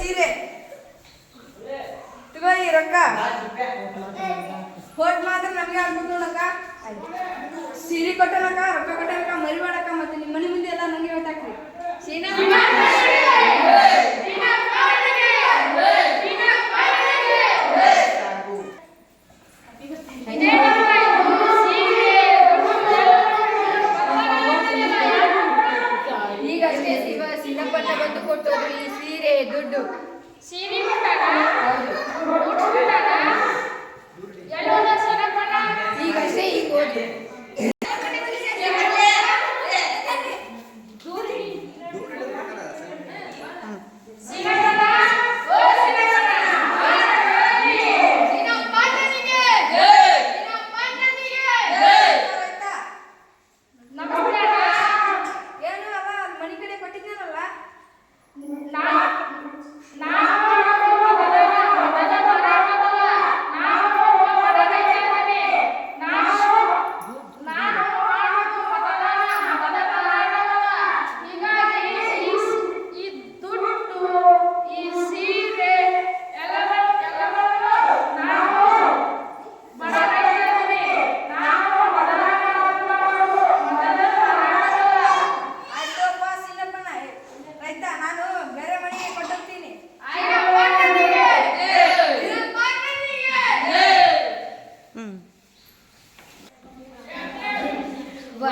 ಸೀರೆ ತಗೋ ಈ ರೊಕ್ಕ ಹೋಟ್ ಮಾತ್ರ ನಮಗೆ ಆಗ್ಬೋದು ನೋಡಕ್ಕ. ಸೀರೆ ಕೊಟ್ಟನಕ್ಕ, ರೊಕ್ಕ ಕೊಟ್ಟನಕ್ಕ, ಮರಿಬೇಡಕ್ಕ. ಮತ್ತೆ ನಿಮ್ಮ ಮನೆ ಮುಂದೆ ಎಲ್ಲ ನಂಗೆ ಹೊಟ್ಟಾಕ್ರಿ. ಈಗಷ್ಟೇ ಸೀನಪ್ಪನ ಬಂದು ಕೊಟ್ಟೋದು ಈ ಸೀರೆ ದುಡ್ಡು. ಸೀರೆ ಈಗಷ್ಟೇ ಈಗ ಹೋದ್ರು.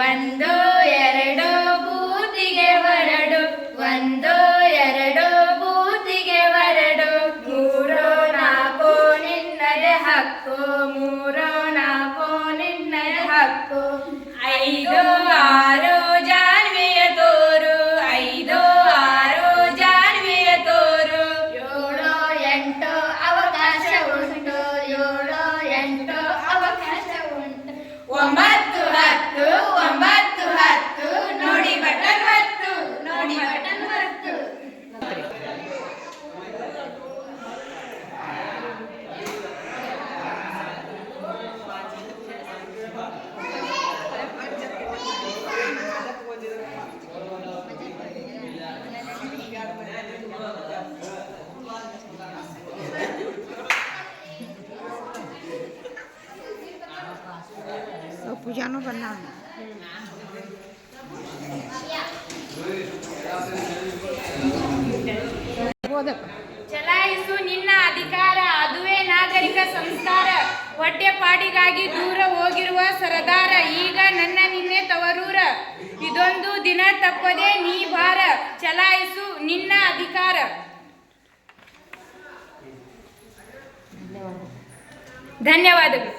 ಒಂದು ಎರಡು ಬೂತಿಗೆ ಹೊರಡು, ಒಂದು ಎರಡು ಬೂತಿಗೆ ಹೊರಡು, ಮೂರು ನಾಲ್ಕು ನಿನ್ನದೆ ಹಕ್ಕು, ಮೂರು ನಾಲ್ಕು ನಿನ್ನದೆ ಹಕ್ಕು, ಐದು ಆರು ಜಾನ್ವಿಯ ತೋರು, ಐದು ಆರು ಜಾನ್ವಿಯ ತೋರು, ಏಳು ಎಂಟು ಅವಕಾಶ ಉಂಟು, ಏಳು ಎಂಟು ಅವಕಾಶ ಉಂಟು, ಒಂಬತ್ತು ಹತ್ತು, ಒಂಬತ್ತು ಹತ್ತು, ನೋಡಿ ಬಟನ್ ಹತ್ತು, ನೋಡಿ ಬಟನ್ ಹತ್ತು. ಪೂಜಾನು ಬನ್ನ ಚಲಾಯಿಸು ನಿನ್ನ ಅಧಿಕಾರ, ಅದುವೇ ನಾಗರಿಕ ಸಂಸ್ಕಾರ, ಹೊಟ್ಟೆಪಾಡಿಗಾಗಿ ದೂರ ಹೋಗಿರುವ ಸರದಾರ, ಈಗ ನನ್ನ ನಿನ್ನೆ ತವರೂರ, ಇದೊಂದು ದಿನ ತಪ್ಪದೆ ನೀ ಬಾರ, ಚಲಾಯಿಸು ನಿನ್ನ ಅಧಿಕಾರ. ಧನ್ಯವಾದಗಳು.